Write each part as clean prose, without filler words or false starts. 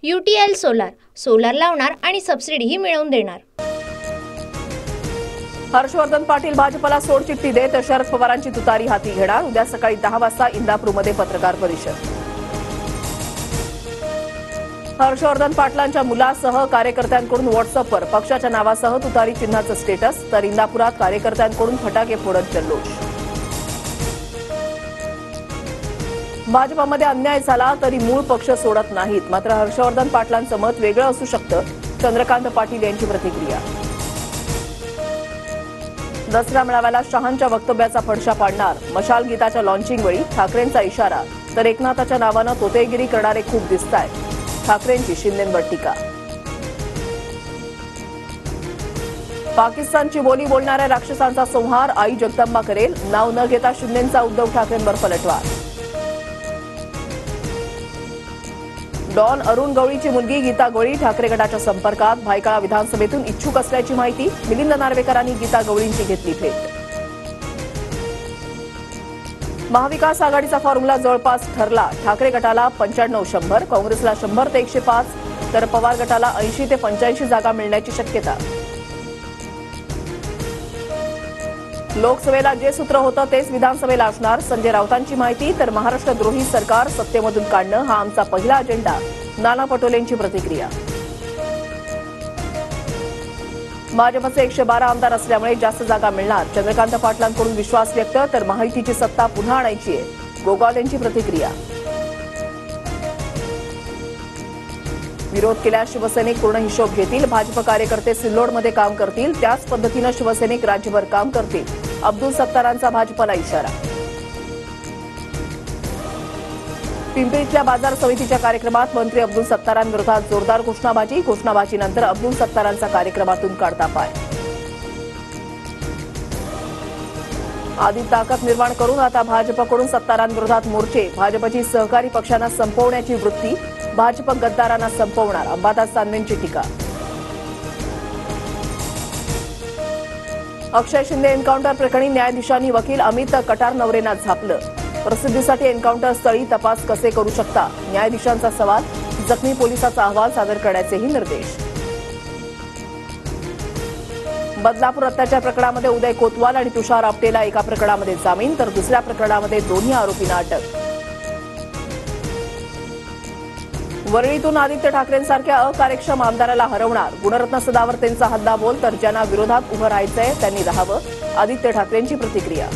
UTL solar, solar लावणार आणि सबसिडीही मिळवून देणार। हर्षवर्धन पाटील भाजपला सोडचिठ्ठी देत शरद पवारांची तुतारी हाती घेणार। उद्या सकाळी 10 वाजता इंदापूरमध्ये पत्रकार परिषद। हर्षवर्धन पाटलांच्या मुलासह कार्यकर्त्यांकडून व्हॉट्सअपवर पक्षाच्या नावासह तुतारी चिन्हाचं स्टेटस, तर इंदापुरात कार्यकर्त्यांकडून फटाके फोडत जल्लोष। भाजपमध्ये अन्याय झाला तरी मूळ पक्ष सोडत नाहीत, मात्र हर्षवर्धन पाटलांचं मत वेगळं असू शकतं, चंद्रकांत पाटील यांची प्रतिक्रिया। दसरा मेळाव्याला शहांच्या वक्तव्याचा फडशा पाडणार, मशाल गीताच्या लॉन्चिंग वेळी ठाकरेंचा इशारा, तर एकनाथाच्या नावानं तोतेगिरी करणारे खूप दिसतायत, ठाकरेंची शिंदेंवर टीका। पाकिस्तानची बोली बोलणाऱ्या राक्षसांचा संहार आई जगदंबा करेल, नाव न घेता शिंदेंचा उद्धव ठाकरेंवर पलटवार। डॉन अरुण गवळीची मुलगी गीता गवळी ठाकरे गटाच्या संपर्कात, भायखळा विधानसभेतून इच्छुक असल्याची माहिती, मिलिंद नार्वेकरांनी गीता गवळींची घेतली भेट। महाविकास आघाडीचा फॉर्म्युला जवळपास ठरला, ठाकरे गटाला 95-100, काँग्रेसला 100 ते 105, तर पवार गटाला 80 ते 85 जागा मिळण्याची शक्यता। लोकसभेला जे सूत्र होतं तेच विधानसभेला असणार, संजय राऊतांची माहिती, तर महाराष्ट्रद्रोही सरकार सत्तेमधून काढणं हा आमचा पहिला अजेंडा, नाना पटोलेंची प्रतिक्रिया। भाजपचे 112 आमदार असल्यामुळे जास्त जागा मिळणार, चंद्रकांत पाटलांकडून विश्वास व्यक्त, तर महायुतीची सत्ता पुन्हा आणायची आहे, गोगावल यांची प्रतिक्रिया। विरोध केल्यास शिवसैनिक पूर्ण हिशोब घेतील, भाजप कार्यकर्ते सिल्लोडमध्ये काम करतील, त्याच पद्धतीनं शिवसैनिक राज्यभर काम करतील, अब्दुल सत्तारांचा भाजपला इशारा। पिंपरीतल्या बाजार समितीच्या कार्यक्रमात मंत्री अब्दुल सत्तारांविरोधात जोरदार घोषणाबाजीनंतर अब्दुल सत्तारांचा कार्यक्रमातून काढता पाय। आधी ताकद निर्माण करून आता भाजपकडून सत्तारांविरोधात मोर्चे, भाजपची सहकारी पक्षांना संपवण्याची वृत्ती, भाजप गद्दारांना संपवणार, अंबादास दानवेंची टीका। अक्षय शिंदे एन्काउंटर प्रकरणी न्यायाधीशांनी वकील अमित कटारनवरेंना झापलं, प्रसिद्धीसाठी एन्काउंटर स्थळी तपास कसे करू शकता, न्यायाधीशांचा सवाल, जखमी पोलिसाचा अहवाल सादर करण्याचेही निर्देश। बदलापूर अत्याचार प्रकरणामध्ये उदय कोतवाल आणि तुषार आपटेला एका प्रकरणामध्ये जामीन, तर दुसऱ्या प्रकरणामध्ये दोन्ही आरोपींना अटक। वरळीतून आदित्य ठाकरेंसारख्या अकार्यक्षम आमदाराला हरवणार, गुणरत्न सदावर्तेंचा हल्लाबोल, तर ज्यांना विरोधात उभं राहायचंय त्यांनी राहावं, आदित्य ठाकरेंची प्रतिक्रिया।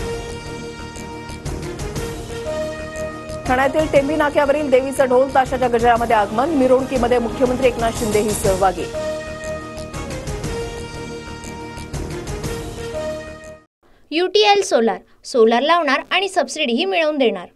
ठाण्यातील टेंभी नाक्यावरील देवीचं ढोल ताशाच्या गजरामध्ये आगमन, मिरवणुकीमध्ये मुख्यमंत्री एकनाथ शिंदेही सहभागी। UTL सोलार, सोलार लावणार आणि सबसिडीही मिळवून देणार।